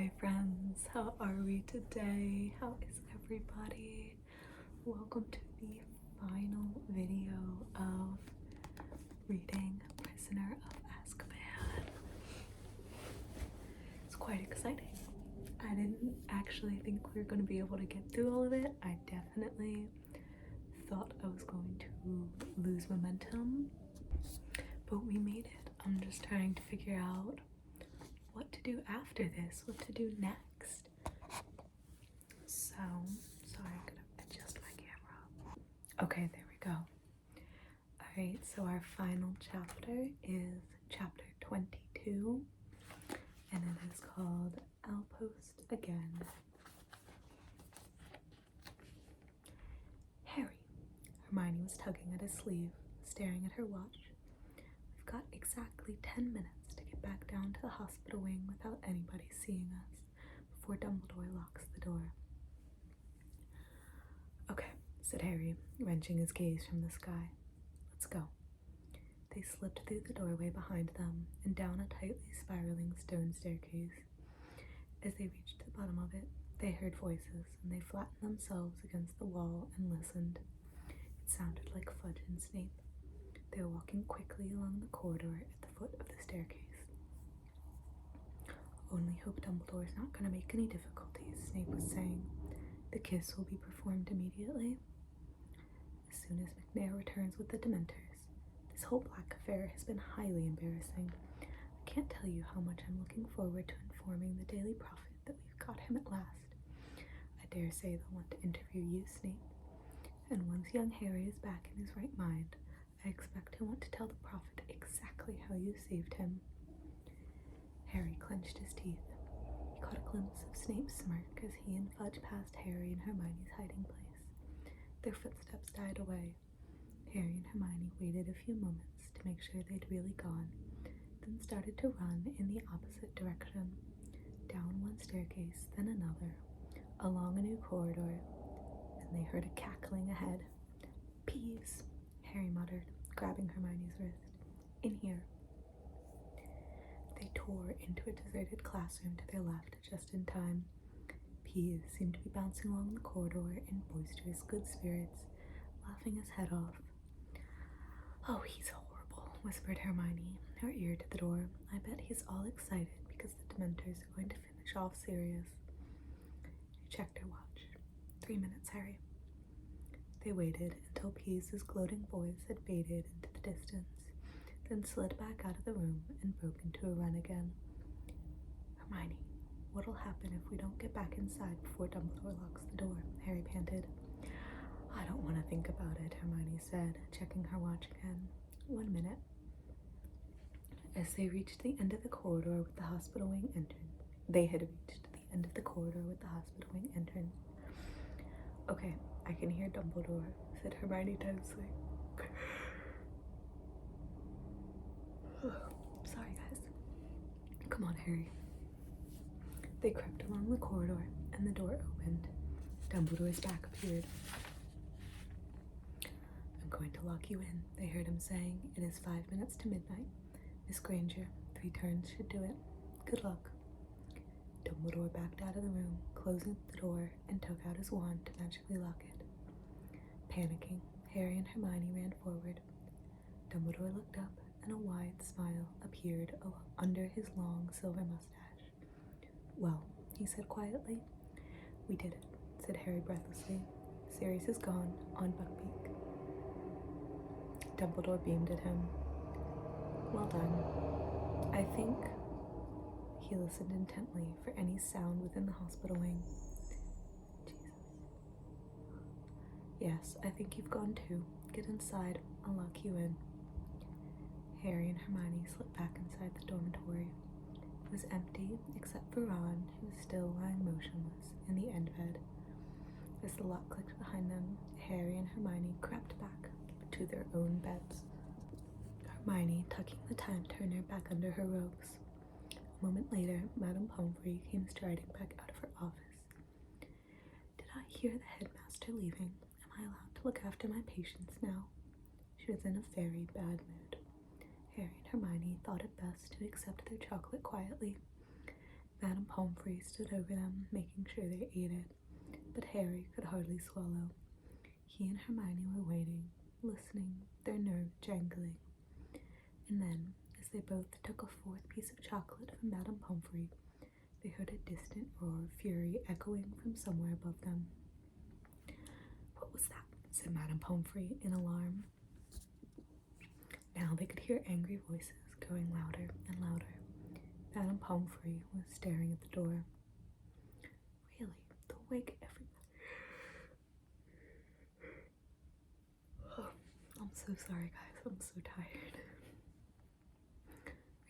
Hi friends, how are we today? How is everybody? Welcome to the final video of reading Prisoner of Azkaban. It's quite exciting. I didn't actually think we were going to be able to get through all of it. I definitely thought I was going to lose momentum, but we made it. I'm just trying to figure out what to do after this, what to do next. So, sorry, I'm gonna adjust my camera. Okay, there we go. Alright, so our final chapter is chapter 22, and it is called Outpost Again. Harry. Hermione was tugging at his sleeve, staring at her watch. We've got exactly 10 minutes to get back down to the hospital wing without anybody seeing us before Dumbledore locks the door. Okay, said Harry, wrenching his gaze from the sky. Let's go. They slipped through the doorway behind them and down a tightly spiraling stone staircase. As they reached the bottom of it, they heard voices, and they flattened themselves against the wall and listened. It sounded like Fudge and Snape. They were walking quickly along the corridor at the foot of the staircase. Only hope Dumbledore's not going to make any difficulties, Snape was saying. The kiss will be performed immediately. As soon as McNair returns with the Dementors. This whole Black affair has been highly embarrassing. I can't tell you how much I'm looking forward to informing the Daily Prophet that we've got him at last. I dare say they'll want to interview you, Snape. And once young Harry is back in his right mind, I expect he'll want to tell the Prophet exactly how you saved him. Harry clenched his teeth. He caught a glimpse of Snape's smirk as he and Fudge passed Harry and Hermione's hiding place. Their footsteps died away. Harry and Hermione waited a few moments to make sure they'd really gone, then started to run in the opposite direction, down one staircase, then another, along a new corridor, and they heard a cackling ahead. Peeves, Harry muttered, grabbing Hermione's wrist. In here. They tore into a deserted classroom to their left just in time. Peeves seemed to be bouncing along the corridor in boisterous good spirits, laughing his head off. Oh, he's horrible, whispered Hermione, her ear to the door. I bet he's all excited because the Dementors are going to finish off Sirius. She checked her watch. 3 minutes, Harry. They waited until Peeves' gloating voice had faded into the distance, then slid back out of the room and broke into a run again. Hermione, what'll happen if we don't get back inside before Dumbledore locks the door? Harry panted. I don't want to think about it, Hermione said, checking her watch again. 1 minute. As they reached the end of the corridor with the hospital wing entrance, they had reached the end of the corridor with the hospital wing entrance. Okay, I can hear Dumbledore, said Hermione tensely. Sorry, guys. Come on, Harry. They crept along the corridor, and the door opened. Dumbledore's back appeared. I'm going to lock you in, they heard him saying. It is 5 minutes to midnight. Miss Granger, 3 turns should do it. Good luck. Dumbledore backed out of the room, closing the door, and took out his wand to magically lock it. Panicking, Harry and Hermione ran forward. Dumbledore looked up, and a wide smile appeared under his long silver mustache. Well, he said quietly. We did it, said Harry breathlessly. Sirius is gone, on Buckbeak. Dumbledore beamed at him. Well done. I think... He listened intently for any sound within the hospital wing. Jesus. Yes, I think you've gone too. Get inside. I'll lock you in. Harry and Hermione slipped back inside the dormitory. It was empty, except for Ron, who was still lying motionless in the end bed. As the lock clicked behind them, Harry and Hermione crept back to their own beds. Hermione tucking the time turner back under her robes. A moment later, Madame Pomfrey came striding back out of her office. Did I hear the headmaster leaving? Am I allowed to look after my patients now? She was in a very bad mood. Harry and Hermione thought it best to accept their chocolate quietly. Madame Pomfrey stood over them, making sure they ate it, but Harry could hardly swallow. He and Hermione were waiting, listening, their nerves jangling. And then, as they both took a fourth piece of chocolate from Madame Pomfrey, they heard a distant roar of fury echoing from somewhere above them. "What was that?" said Madame Pomfrey in alarm. Now they could hear angry voices growing louder and louder. Madame Pomfrey was staring at the door. "Really, they'll wake everybody." Oh, I'm so sorry, guys. I'm so tired.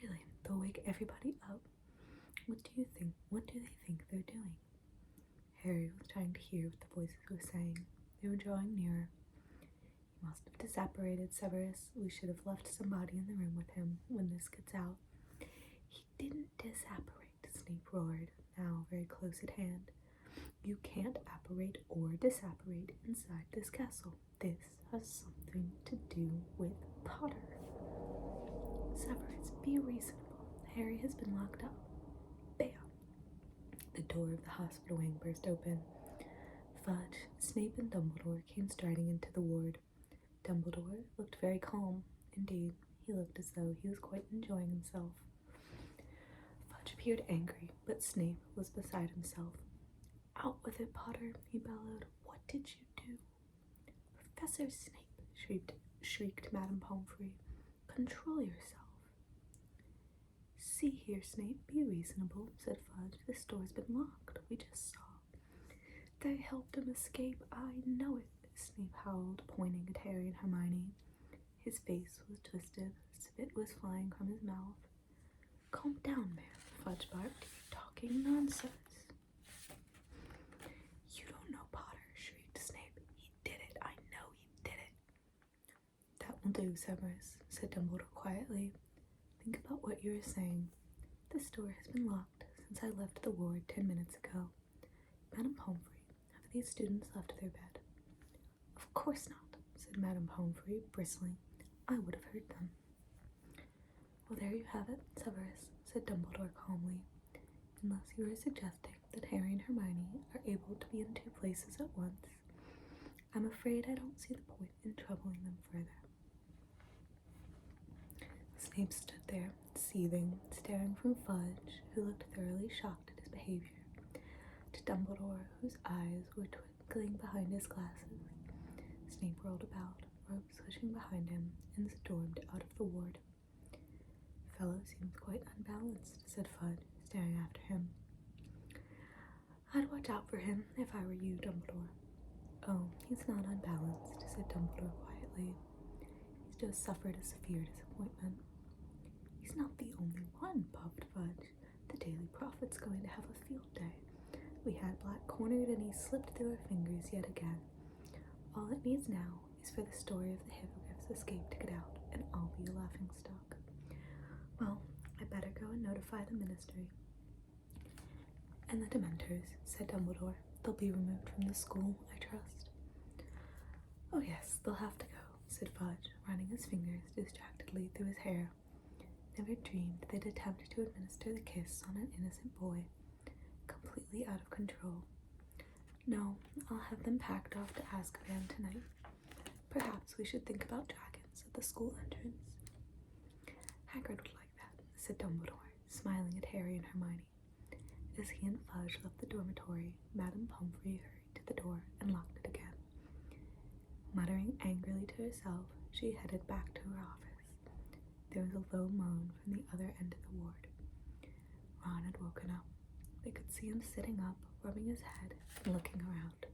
"Really, they'll wake everybody up. What do you think? What do they think they're doing?" Harry was trying to hear what the voices were saying. They were drawing nearer. "He must have disapparated Severus. We should have left somebody in the room with him when this gets out." "He didn't disapparate," Snape roared, now very close at hand. "You can't apparate or disapparate inside this castle. This has something to do with Potter." "Severus, be reasonable. Harry has been locked up." Bam! The door of the hospital wing burst open. Fudge, Snape, and Dumbledore came striding into the ward. Dumbledore looked very calm. Indeed, he looked as though he was quite enjoying himself. Fudge appeared angry, but Snape was beside himself. "Out with it, Potter," he bellowed. "What did you do?" "Professor Snape," shrieked Madame Pomfrey. "Control yourself." "See here, Snape, be reasonable," said Fudge. "This door's been locked. We just saw." "They helped him escape. I know it," Snape howled, pointing at Harry and Hermione. His face was twisted. Spit was flying from his mouth. "Calm down, man," Fudge barked. "You're talking nonsense." "You don't know Potter," shrieked Snape. "He did it. I know he did it." "That will do, Severus," said Dumbledore quietly. "Think about what you are saying. This door has been locked since I left the ward 10 minutes ago. Madame Pomfrey, have these students left their bed?" "Of course not," said Madame Pomfrey, bristling. "I would have heard them." "Well, there you have it, Severus," said Dumbledore calmly. "Unless you are suggesting that Harry and Hermione are able to be in two places at once, I'm afraid I don't see the point in troubling them further." Snape stood there, seething, staring from Fudge, who looked thoroughly shocked at his behavior, to Dumbledore, whose eyes were twinkling behind his glasses. Snape rolled about, rope swishing behind him, and stormed out of the ward. "Fellow seems quite unbalanced," said Fudge, staring after him. "I'd watch out for him if I were you, Dumbledore." "Oh, he's not unbalanced," said Dumbledore quietly. "He's just suffered a severe disappointment." "He's not the only one," puffed Fudge. "The Daily Prophet's going to have a field day. We had Black cornered and he slipped through our fingers yet again. All it needs now is for the story of the Hippogriff's escape to get out, and I'll be a laughingstock. Well, I better go and notify the Ministry." "And the Dementors," said Dumbledore. "They'll be removed from the school, I trust." "Oh yes, they'll have to go," said Fudge, running his fingers distractedly through his hair. "Never dreamed they'd attempt to administer the kiss on an innocent boy. Completely out of control. No, I'll have them packed off to Azkaban tonight. Perhaps we should think about dragons at the school entrance." "Hagrid would like that," said Dumbledore, smiling at Harry and Hermione. As he and Fudge left the dormitory, Madame Pomfrey hurried to the door and locked it again. Muttering angrily to herself, she headed back to her office. There was a low moan from the other end of the ward. Ron had woken up. They could see him sitting up, rubbing his head and looking around.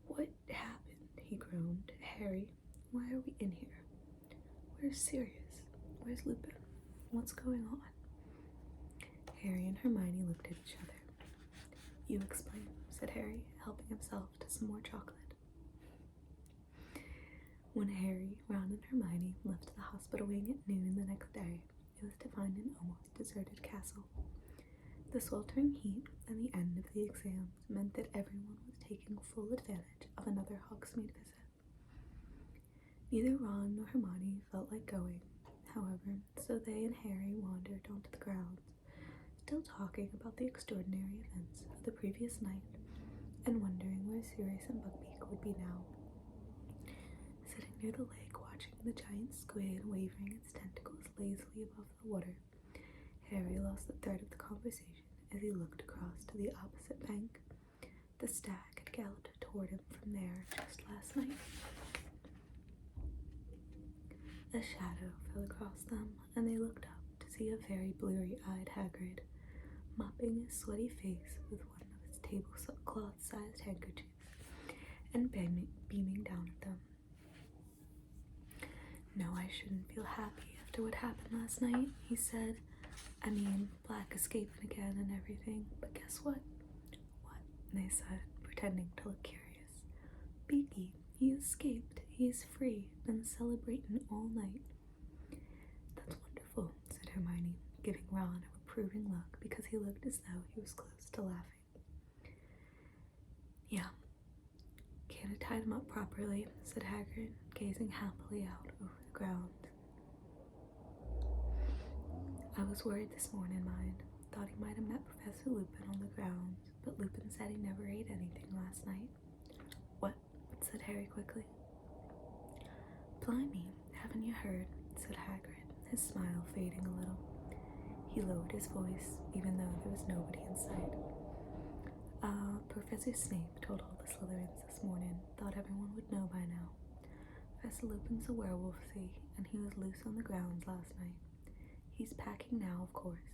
"What happened?" he groaned. "Harry, why are we in here? Where's Sirius? Where's Lupin? What's going on?" Harry and Hermione looked at each other. "You explain," said Harry, helping himself to some more chocolate. When Harry, Ron, and Hermione left the hospital wing at noon the next day, it was to find an almost deserted castle. The sweltering heat and the end of the exams meant that everyone was taking full advantage of another Hogsmeade visit. Neither Ron nor Hermione felt like going, however, so they and Harry wandered onto the grounds, still talking about the extraordinary events of the previous night and wondering where Sirius and Buckbeak would be now. Sitting near the lake watching the giant squid waving its tentacles lazily above the water, Harry lost the thread of the conversation as he looked across to the opposite bank. The stag had galloped toward him from there just last night. A shadow fell across them, and they looked up to see a very bleary-eyed Hagrid mopping his sweaty face with one of his tablecloth-sized handkerchiefs and beaming down at them. "No, I shouldn't feel happy after what happened last night," he said. "I mean, Black escaping again and everything, but guess what?" "What?" they said, pretending to look curious. "Beaky, he escaped. He is free and celebrating all night." "That's wonderful," said Hermione, giving Ron a reproving look because he looked as though he was close to laughing. "Yeah, can't have tied him up properly," said Hagrid, gazing happily out over the ground. "I was worried this morning, mind. Thought he might have met Professor Lupin on the grounds, but Lupin said he never ate anything last night." "What?" said Harry quickly. "Blimey, haven't you heard?" said Hagrid, his smile fading a little. He lowered his voice, even though there was nobody in sight. Professor Snape told all the Slytherins this morning. Thought everyone would know by now. Professor Lupin's a werewolf, see, and he was loose on the grounds last night. He's packing now, of course."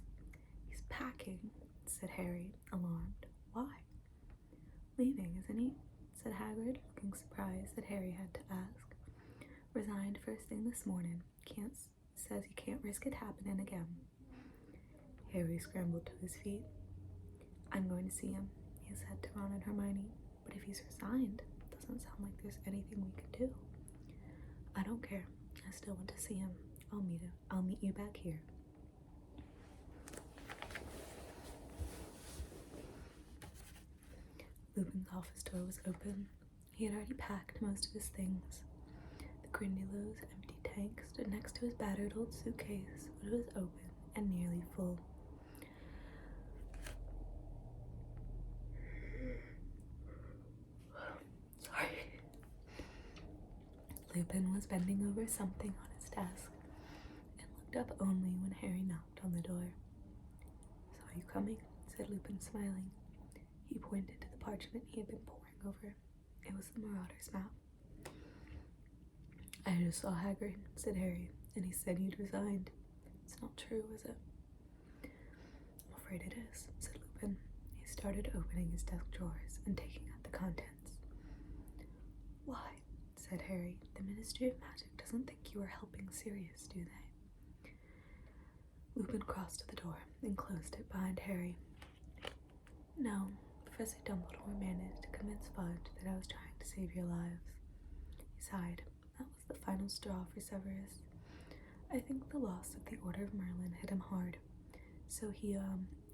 "He's packing?" said Harry, alarmed. "Why?" "Leaving, isn't he?" said Hagrid, looking surprised that Harry had to ask. "Resigned first thing this morning. Says he can't risk it happening again." Harry scrambled to his feet. "I'm going to see him," he said to Ron and Hermione. "But if he's resigned, doesn't sound like there's anything we can do." "I don't care. I still want to see him. I'll meet you back here." Lupin's office door was open. He had already packed most of his things. The Grindylows empty tank stood next to his battered old suitcase, but it was open and nearly full. Sorry. Lupin was bending over something on his desk and looked up only when Harry knocked on the door. "Saw you coming," said Lupin, smiling. He pointed to the parchment he had been poring over. It was the Marauder's map. "I just saw Hagrid," said Harry, "and he said you'd resigned. It's not true, is it?" "I'm afraid it is," said Lupin. He started opening his desk drawers and taking out the contents. "Why?" said Harry. "The Ministry of Magic doesn't think you are helping Sirius, do they?" Lupin crossed to the door and closed it behind Harry. "No, Professor Dumbledore managed to convince Fudge that I was trying to save your lives." He sighed. That was the final straw for Severus. "I think the loss of the Order of Merlin hit him hard, so he,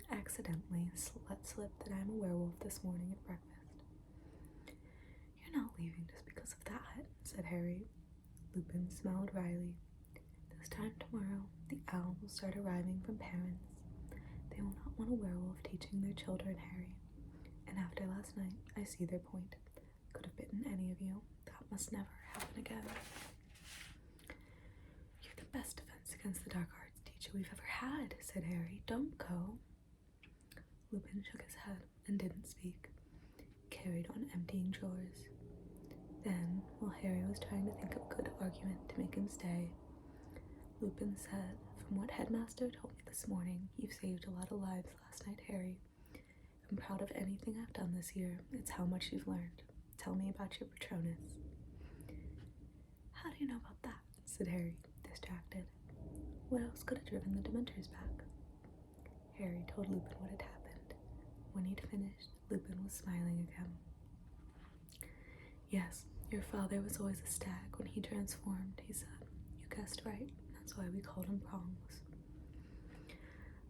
accidentally let slip that I'm a werewolf this morning at breakfast." "You're not leaving just because of that," said Harry. Lupin smiled wryly. "This time tomorrow, the owls will start arriving from parents. They will not want a werewolf teaching their children, Harry. And after last night, I see their point. Could have bitten any of you. That must never happen again." "You're the best defense against the dark arts teacher we've ever had," said Harry. "Don't go." Lupin shook his head and didn't speak. He carried on emptying drawers. Then, while Harry was trying to think of a good argument to make him stay, Lupin said, "From what Headmaster told me this morning, you've saved a lot of lives last night, Harry. I'm proud of anything I've done this year. It's how much you've learned. Tell me about your Patronus." "How do you know about that?" said Harry, distracted. "What else could have driven the Dementors back?" Harry told Lupin what had happened. When he'd finished, Lupin was smiling again. "Yes, your father was always a stag when he transformed," he said. "You guessed right. That's why we called him Prongs."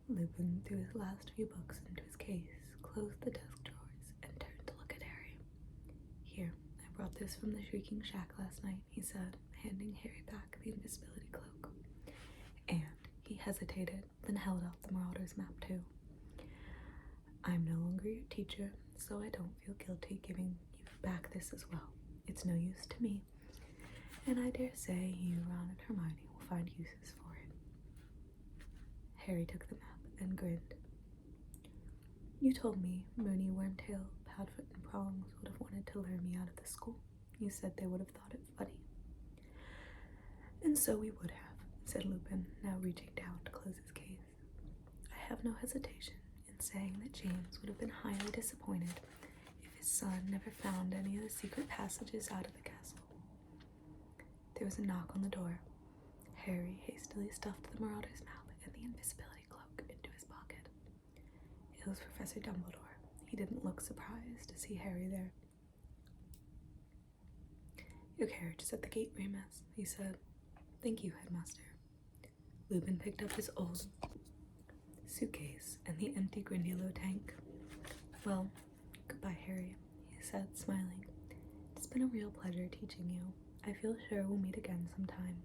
Lupin threw his last few books into his case, closed the desk drawers, and turned to look at Harry. "Here, I brought this from the Shrieking Shack last night," he said, handing Harry back the invisibility cloak. And he hesitated, then held out the Marauder's map too. your teacher, so I don't feel guilty giving you back this as well. It's no use to me, and I dare say you, Ron, and Hermione will find uses for it. Harry took the map and grinned. You told me Moony, Wormtail, Padfoot, and Prongs would have wanted to lure me out of the school. You said they would have thought it funny. And so we would have, said Lupin, now reaching down to close his case. I have no hesitation in saying that James would have been highly disappointed if his son never found any of the secret passages out of the castle. There was a knock on the door. Harry hastily stuffed the Marauder's map and the invisibility cloak into his pocket. It was Professor Dumbledore. He didn't look surprised to see Harry there. Your carriage is at the gate, Remus, he said. Thank you, Headmaster. Lupin picked up his old suitcase and the empty Grindylow tank. Well, goodbye, Harry, he said, smiling. It's been a real pleasure teaching you. I feel sure we'll meet again sometime.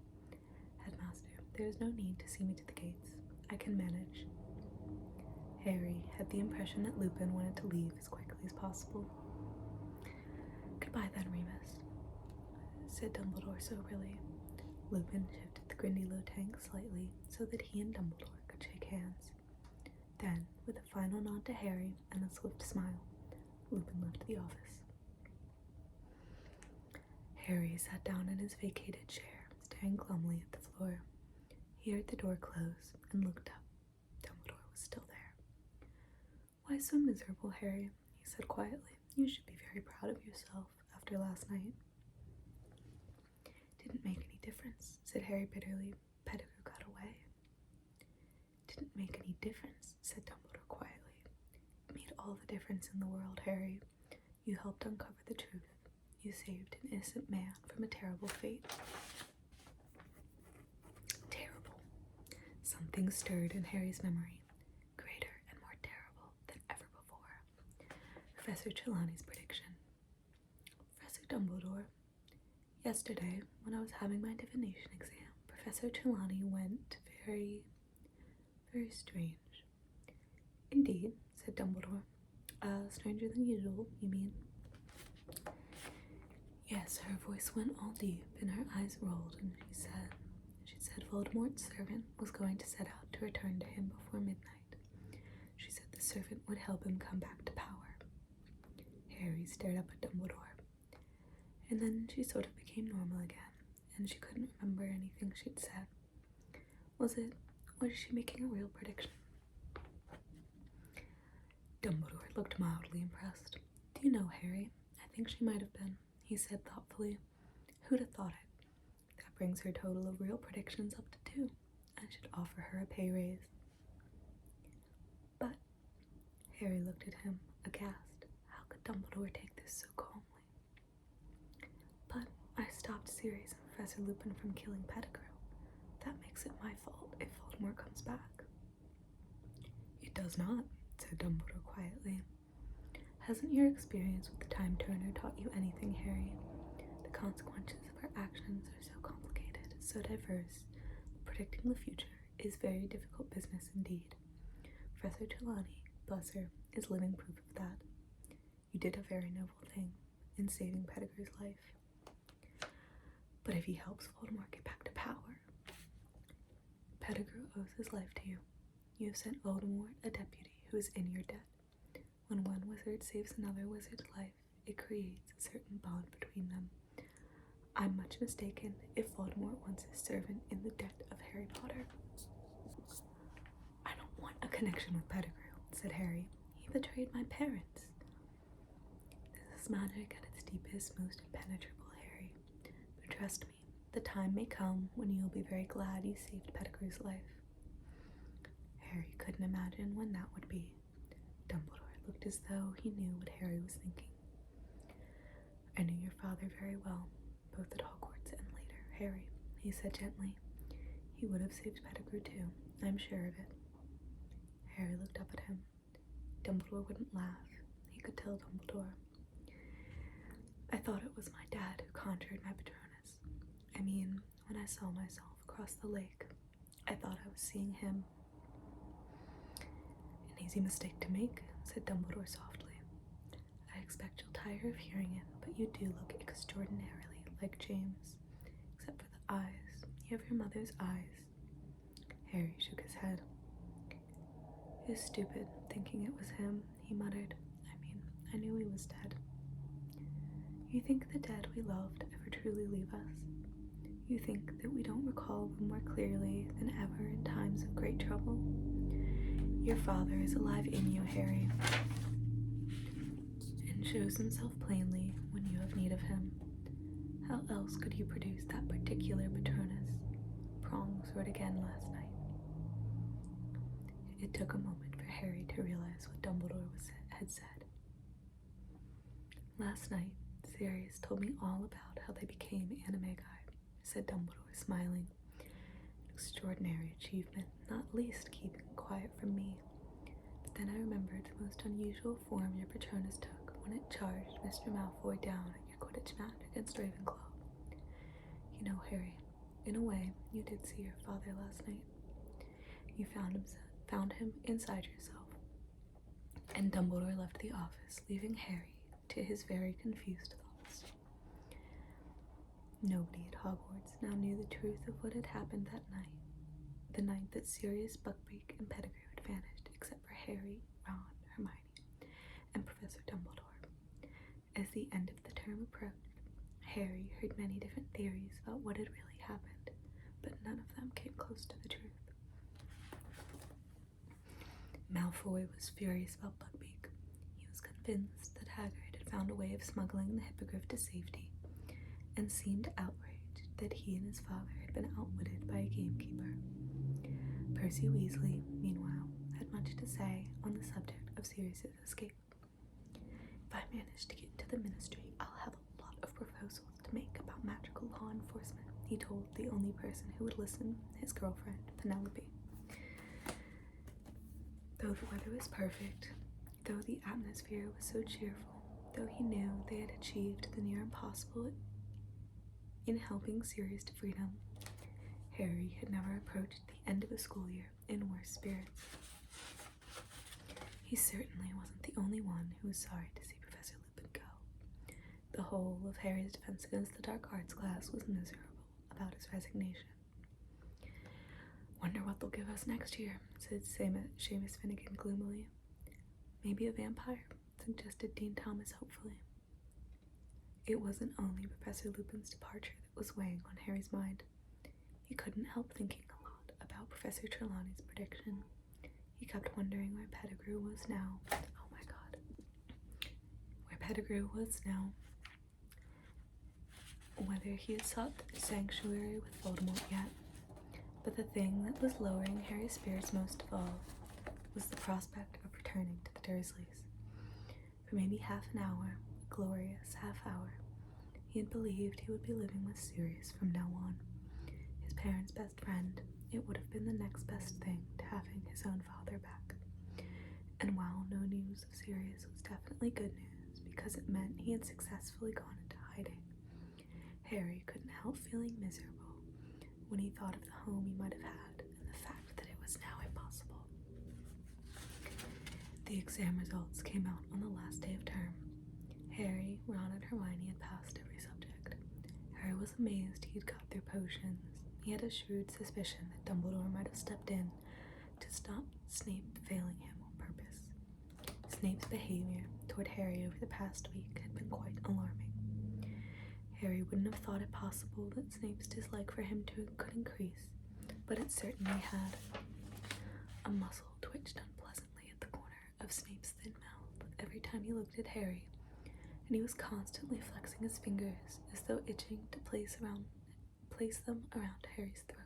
Headmaster, there is no need to see me to the gates. I can manage. Harry had the impression that Lupin wanted to leave as quickly as possible. Goodbye then, Remus, said Dumbledore soberly. Lupin shifted the Grindylow tank slightly so that he and Dumbledore could shake hands. Then, with a final nod to Harry and a swift smile, Lupin left the office. Harry sat down in his vacated chair, staring glumly at the floor. He heard the door close and looked up. Dumbledore was still there. Why so miserable, Harry? He said quietly. You should be very proud of yourself after last night. Didn't make any difference, said Harry bitterly. Pettigrew got away. Didn't make any difference, said Dumbledore quietly. It made all the difference in the world, Harry. You helped uncover the truth. You saved an innocent man from a terrible fate. Terrible. Something stirred in Harry's memory, greater and more terrible than ever before. Professor Trelawney's prediction. Professor Dumbledore, yesterday, when I was having my divination exam, Professor Trelawney went very strange. Indeed, said Dumbledore. Stranger than usual, you mean? Yes, her voice went all deep and her eyes rolled, and she said Voldemort's servant was going to set out to return to him before midnight. She said the servant would help him come back to power. Harry stared up at Dumbledore, and then she sort of became normal again, and she couldn't remember anything she'd said. Was she making a real prediction? Dumbledore looked mildly impressed. Do you know, Harry, I think she might have been, he said thoughtfully. Who'd have thought it? That brings her total of real predictions up to 2. I should offer her a pay raise. But Harry looked at him, aghast. How could Dumbledore take this so calmly? But I stopped Sirius and Professor Lupin from killing Pettigrew. That makes it my fault if Voldemort comes back. It does not, said Dumbledore quietly. Hasn't your experience with the Time Turner taught you anything, Harry? The consequences of our actions are so complicated, so diverse. Predicting the future is very difficult business indeed. Professor Trelawney, bless her, is living proof of that. You did a very noble thing in saving Pettigrew's life. But if he helps Voldemort get back to power, Pettigrew owes his life to you. You have sent Voldemort a deputy who is in your debt. When one wizard saves another wizard's life, it creates a certain bond between them. I'm much mistaken if Voldemort wants his servant in the debt of Harry Potter. I don't want a connection with Pettigrew, said Harry. He betrayed my parents. This is magic at its deepest, most impenetrable, Harry. But trust me, the time may come when you'll be very glad you saved Pettigrew's life. Harry couldn't imagine when that would be. Dumbledore looked as though he knew what Harry was thinking. I knew your father very well, both at Hogwarts and later, Harry, he said gently. He would have saved Pettigrew too, I'm sure of it. Harry looked up at him. Dumbledore wouldn't laugh. He could tell Dumbledore. I thought it was my dad who conjured my Patronus. I mean, when I saw myself across the lake, I thought I was seeing him. And easy mistake to make, said Dumbledore softly. I expect you'll tire of hearing it, but you do look extraordinarily like James, except for the eyes. You have your mother's eyes. Harry shook his head. He was stupid, thinking it was him, he muttered. I knew he was dead. You think the dead we loved ever truly leave us? You think that we don't recall them more clearly than ever in times of great trouble? Your father is alive in you, Harry, and shows himself plainly when you have need of him. How else could you produce that particular Patronus? Prongs wrote again last night. It took a moment for Harry to realize what Dumbledore had said. Last night, Sirius told me all about how they became Animagi, said Dumbledore, smiling. An extraordinary achievement, not least keeping quiet from me. But then I remembered the most unusual form your Patronus took when it charged Mr. Malfoy down at your Quidditch match against Ravenclaw. You know, Harry, in a way, you did see your father last night. You found him inside yourself. And Dumbledore left the office, leaving Harry to his very confused thoughts. Nobody at Hogwarts now knew the truth of what had happened that night, the night that Sirius, Buckbeak, and Pettigrew had vanished, except for Harry, Ron, Hermione, and Professor Dumbledore. As the end of the term approached, Harry heard many different theories about what had really happened, but none of them came close to the truth. Malfoy was furious about Buckbeak. He was convinced that Hagrid had found a way of smuggling the Hippogriff to safety, and seemed outraged that he and his father had been outwitted by a gamekeeper. Percy Weasley, meanwhile, had much to say on the subject of Sirius's escape. If I manage to get into the Ministry, I'll have a lot of proposals to make about magical law enforcement, he told the only person who would listen, his girlfriend, Penelope. Though the weather was perfect, though the atmosphere was so cheerful, though he knew they had achieved the near impossible in helping Sirius to freedom, Harry had never approached the end of a school year in worse spirits. He certainly wasn't the only one who was sorry to see Professor Lupin go. The whole of Harry's Defense Against the Dark Arts class was miserable about his resignation. Wonder what they'll give us next year, said Seamus Finnegan gloomily. Maybe a vampire, suggested Dean Thomas hopefully. It wasn't only Professor Lupin's departure that was weighing on Harry's mind. He couldn't help thinking a lot about Professor Trelawney's prediction. He kept wondering where Pettigrew was now. Oh my god. Where Pettigrew was now. Whether he had sought sanctuary with Voldemort yet. But the thing that was lowering Harry's spirits most of all was the prospect of returning to the Dursleys. For maybe half an hour, a glorious half hour, he had believed he would be living with Sirius from now on. His parents' best friend, it would have been the next best thing to having his own father back. And while no news of Sirius was definitely good news because it meant he had successfully gone into hiding, Harry couldn't help feeling miserable when he thought of the home he might have had and the fact that it was now impossible. The exam results came out on the last day of term. Harry, Ron, and Hermione had passed every subject. Harry was amazed he had got their potions. He had a shrewd suspicion that Dumbledore might have stepped in to stop Snape failing him on purpose. Snape's behavior toward Harry over the past week had been quite alarming. Harry wouldn't have thought it possible that Snape's dislike for him could increase, but it certainly had. A muscle twitched unpleasantly at the corner of Snape's thin mouth every time he looked at Harry, and he was constantly flexing his fingers as though itching to place them around Harry's throat.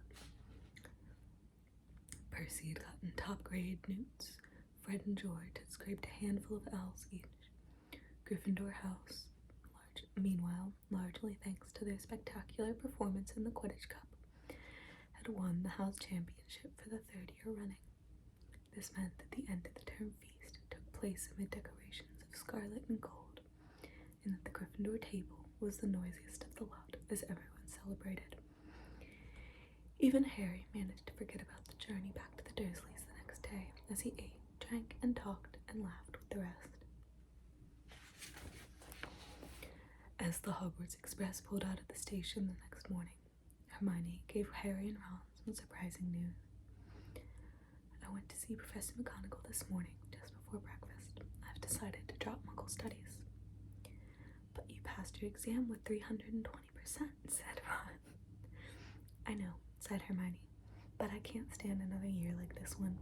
Percy had gotten top-grade newts. Fred and George had scraped a handful of L's each. Gryffindor House, meanwhile, largely thanks to their spectacular performance in the Quidditch Cup, had won the house championship for the third year running. This meant that the end of the term feast took place amid decorations of scarlet and gold, and that the Gryffindor table was the noisiest of the lot as everyone celebrated. Even Harry managed to forget about the journey back to the Dursleys the next day as he ate, drank and talked and laughed with the rest. As the Hogwarts Express pulled out of the station the next morning, Hermione gave Harry and Ron some surprising news. I went to see Professor McGonagall this morning, just before breakfast. I've decided to drop Muggle studies. But you passed your exam with 320%, said Ron. I know, said Hermione, but I can't stand another year like this one.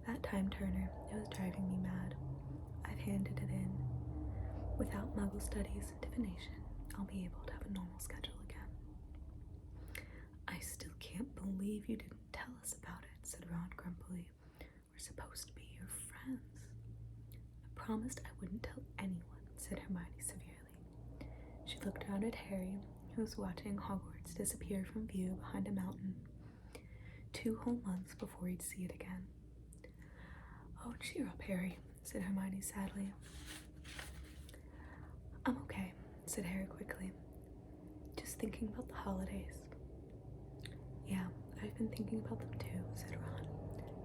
That time turner, it was driving me mad. I've handed it in. Without Muggle studies and divination, I'll be able to have a normal schedule again. I still can't believe you didn't tell us about it, said Ron grumpily. We're supposed to be your friends. I promised I wouldn't tell anyone, said Hermione severely. She looked around at Harry, who was watching Hogwarts disappear from view behind a mountain. 2 whole months before he'd see it again. Oh, cheer up, Harry, said Hermione sadly. I'm okay, said Harry quickly. Just thinking about the holidays. Yeah, I've been thinking about them too, said Ron.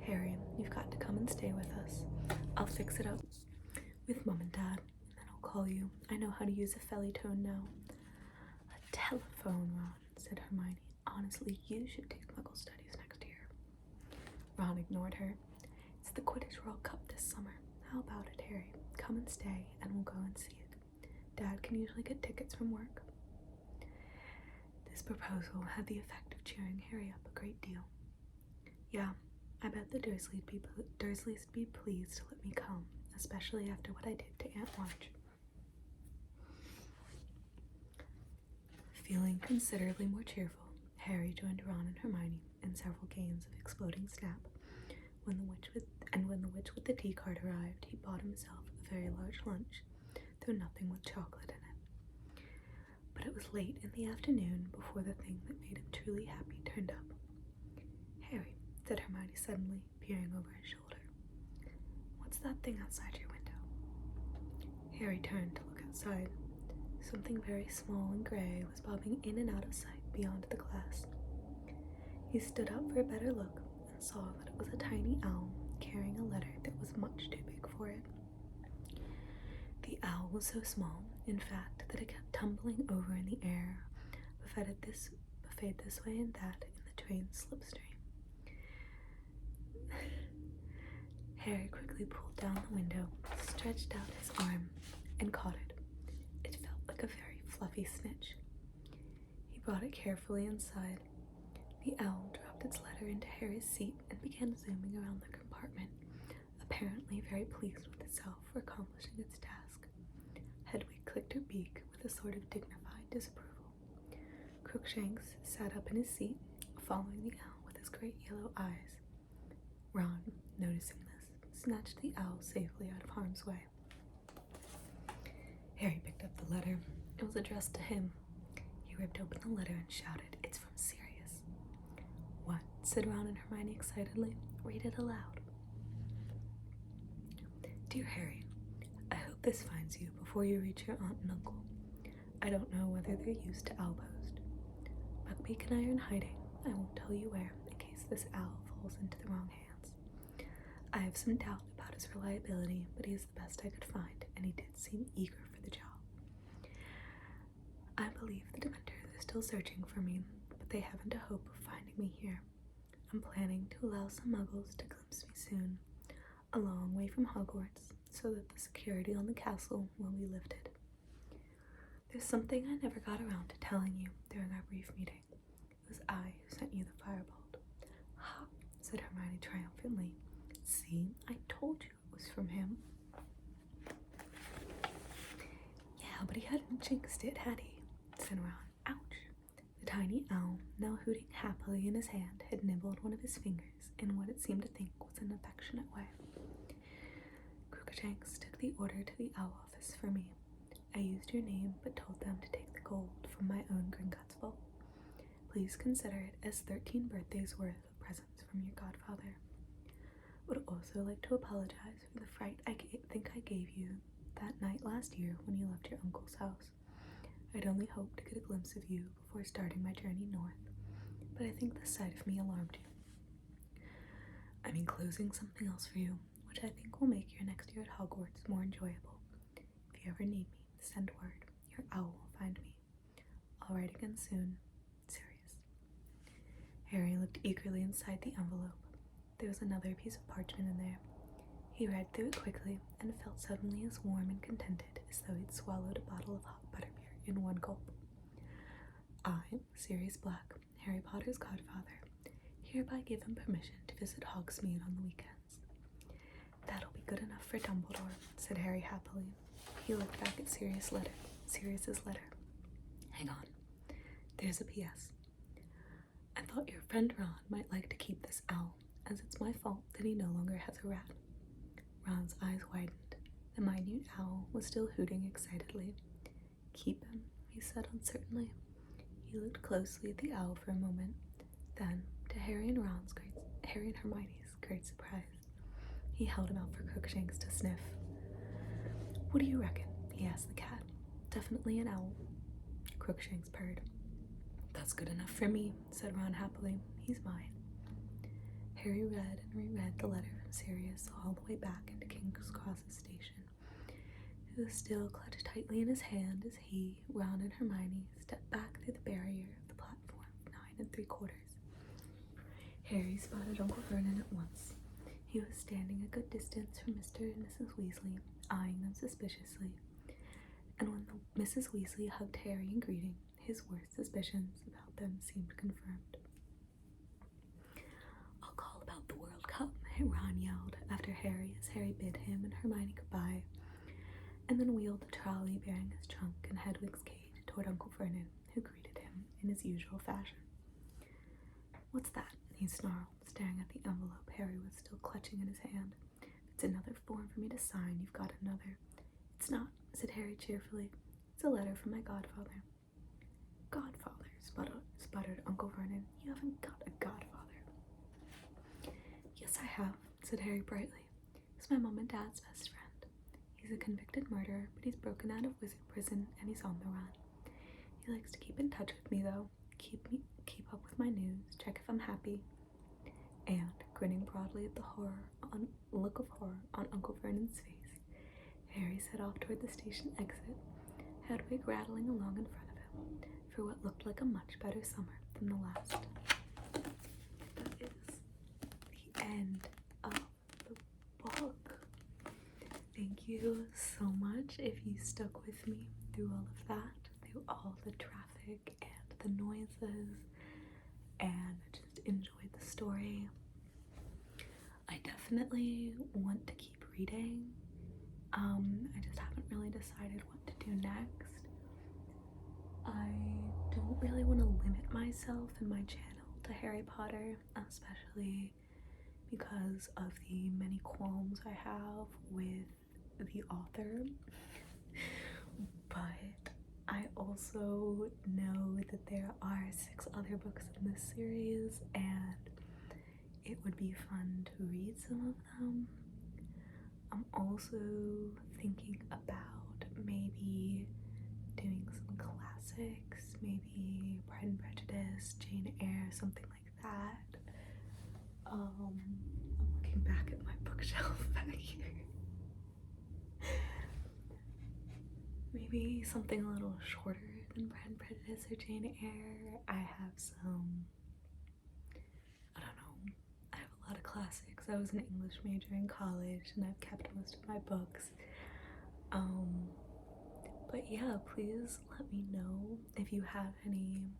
Harry, you've got to come and stay with us. I'll fix it up with Mum and Dad, and then I'll call you. I know how to use a Felietone now. A telephone, Ron, said Hermione. Honestly, you should take Muggle studies next year. Ron ignored her. It's the Quidditch World Cup this summer. How about it, Harry? Come and stay, and we'll go and see it. Dad can usually get tickets from work. This proposal had the effect of cheering Harry up a great deal. Yeah, I bet the Dursleys be pleased to let me come, especially after what I did to Aunt March. Feeling considerably more cheerful, Harry joined Ron and Hermione in several games of exploding snap. When the witch with the tea cart arrived, he bought himself a very large lunch, though nothing with chocolate in it. But it was late in the afternoon before the thing that made him truly happy turned up. Harry, said Hermione suddenly, peering over his shoulder. What's that thing outside your window? Harry turned to look outside. Something very small and gray was bobbing in and out of sight beyond the glass. He stood up for a better look and saw that it was a tiny owl carrying a letter that was much too big for it. The owl was so small, in fact, that it kept tumbling over in the air, buffeted this way and that in the train's slipstream. Harry quickly pulled down the window, stretched out his arm, and caught it. It felt like a very fluffy snitch. He brought it carefully inside. The owl dropped its letter into Harry's seat and began zooming around the compartment, apparently very pleased with itself for accomplishing its task. Hedwig clicked her beak with a sort of dignified disapproval. Crookshanks sat up in his seat, following the owl with his great yellow eyes. Ron, noticing this, snatched the owl safely out of harm's way. Harry picked up the letter. It was addressed to him. He ripped open the letter and shouted, "It's from Sirius." What? Said Ron and Hermione excitedly. Read it aloud. Dear Harry, I hope this finds you before you reach your aunt and uncle. I don't know whether they're used to Owlpost. Buckbeak and I are in hiding. I won't tell you where, in case this owl falls into the wrong hands. I have some doubt about his reliability, but he is the best I could find, and he did seem eager for the job. I believe the Dementors are still searching for me, but they haven't a hope of finding me here. I'm planning to allow some Muggles to glimpse me soon, a long way from Hogwarts, so that the security on the castle will be lifted. There's something I never got around to telling you during our brief meeting. It was I who sent you the firebolt. Ha, said Hermione triumphantly. See, I told you it was from him. Yeah, but he hadn't jinxed it, had he? Said Ron. Ouch. The tiny owl, now hooting happily in his hand, had nibbled one of his fingers in what it seemed to think was an affectionate way. Crookshanks took the order to the owl office for me. I used your name, but told them to take the gold from my own Gringotts vault. Please consider it as 13 birthdays worth of presents from your godfather. Would also like to apologize for the fright I think I gave you that night last year when you left your uncle's house. I'd only hoped to get a glimpse of you before starting my journey north, but I think the sight of me alarmed you. I'm enclosing something else for you, which which I think will make your next year at Hogwarts more enjoyable. If you ever need me, send word. Your owl will find me. I'll write again soon. Sirius. Harry looked eagerly inside the envelope. There was another piece of parchment in there. He read through it quickly and felt suddenly as warm and contented as though he'd swallowed a bottle of hot butterbeer in one gulp. I, Sirius Black, Harry Potter's godfather, hereby give him permission to visit Hogsmeade on the weekends. That'll be good enough for Dumbledore, said Harry happily. He looked back at Sirius's letter. Hang on. There's a P.S. I thought your friend Ron might like to keep this owl, as it's my fault that he no longer has a rat. Ron's eyes widened. The minute owl was still hooting excitedly. Keep him, he said uncertainly. He looked closely at the owl for a moment. Then, to Harry and Hermione's great surprise, he held him out for Crookshanks to sniff. What do you reckon? He asked the cat. Definitely an owl. Crookshanks purred. That's good enough for me, said Ron happily. He's mine. Harry read and reread the letter from Sirius all the way back into King's Cross's station. It was still clutched tightly in his hand as he, Ron, and Hermione stepped back through the barrier of the platform 9 3/4. Harry spotted Uncle Vernon at once. He was standing a good distance from Mr. and Mrs. Weasley, eyeing them suspiciously. And when Mrs. Weasley hugged Harry in greeting, his worst suspicions about them seemed confirmed. I'll call about the World Cup, Ron yelled after Harry as Harry bid him and Hermione goodbye, and then wheeled the trolley bearing his trunk and Hedwig's cage toward Uncle Vernon, who greeted him in his usual fashion. What's that? He snarled, staring at the envelope Harry was still clutching in his hand. It's another form for me to sign. You've got another. It's not, said Harry cheerfully. It's a letter from my godfather. Godfather, sputtered Uncle Vernon. You haven't got a godfather. Yes, I have, said Harry brightly. He's my mom and dad's best friend. He's a convicted murderer, but he's broken out of wizard prison and he's on the run. He likes to keep in touch with me, though. Keep up with my news, check if I'm happy. And, grinning broadly at the look of horror on Uncle Vernon's face, Harry set off toward the station exit, Hedwig rattling along in front of him, for what looked like a much better summer than the last. That is the end of the book. Thank you so much if you stuck with me through all of that, through all the traffic and the noises, and just enjoyed the story. I definitely want to keep reading. I just haven't really decided what to do next. I don't really want to limit myself and my channel to Harry Potter, especially because of the many qualms I have with the author. But I also know that there are 6 other books in this series, and it would be fun to read some of them. I'm also thinking about maybe doing some classics, maybe Pride and Prejudice, Jane Eyre, something like that. I'm looking back at my bookshelf back here. Maybe something a little shorter than Pride and Prejudice or Jane Eyre. I have a lot of classics. I was an English major in college and I've kept most of my books. But yeah, please let me know if you have any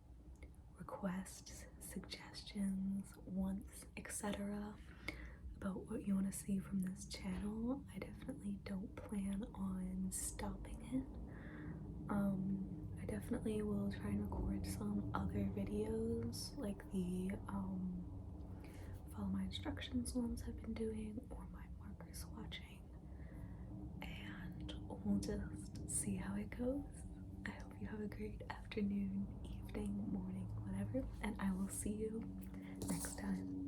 requests, suggestions, wants, etc. about what you want to see from this channel. I definitely don't plan on stopping it. I definitely will try and record some other videos, like the follow my instructions ones I've been doing, or my marker swatching, and we'll just see how it goes. I hope you have a great afternoon, evening, morning, whatever, and I will see you next time.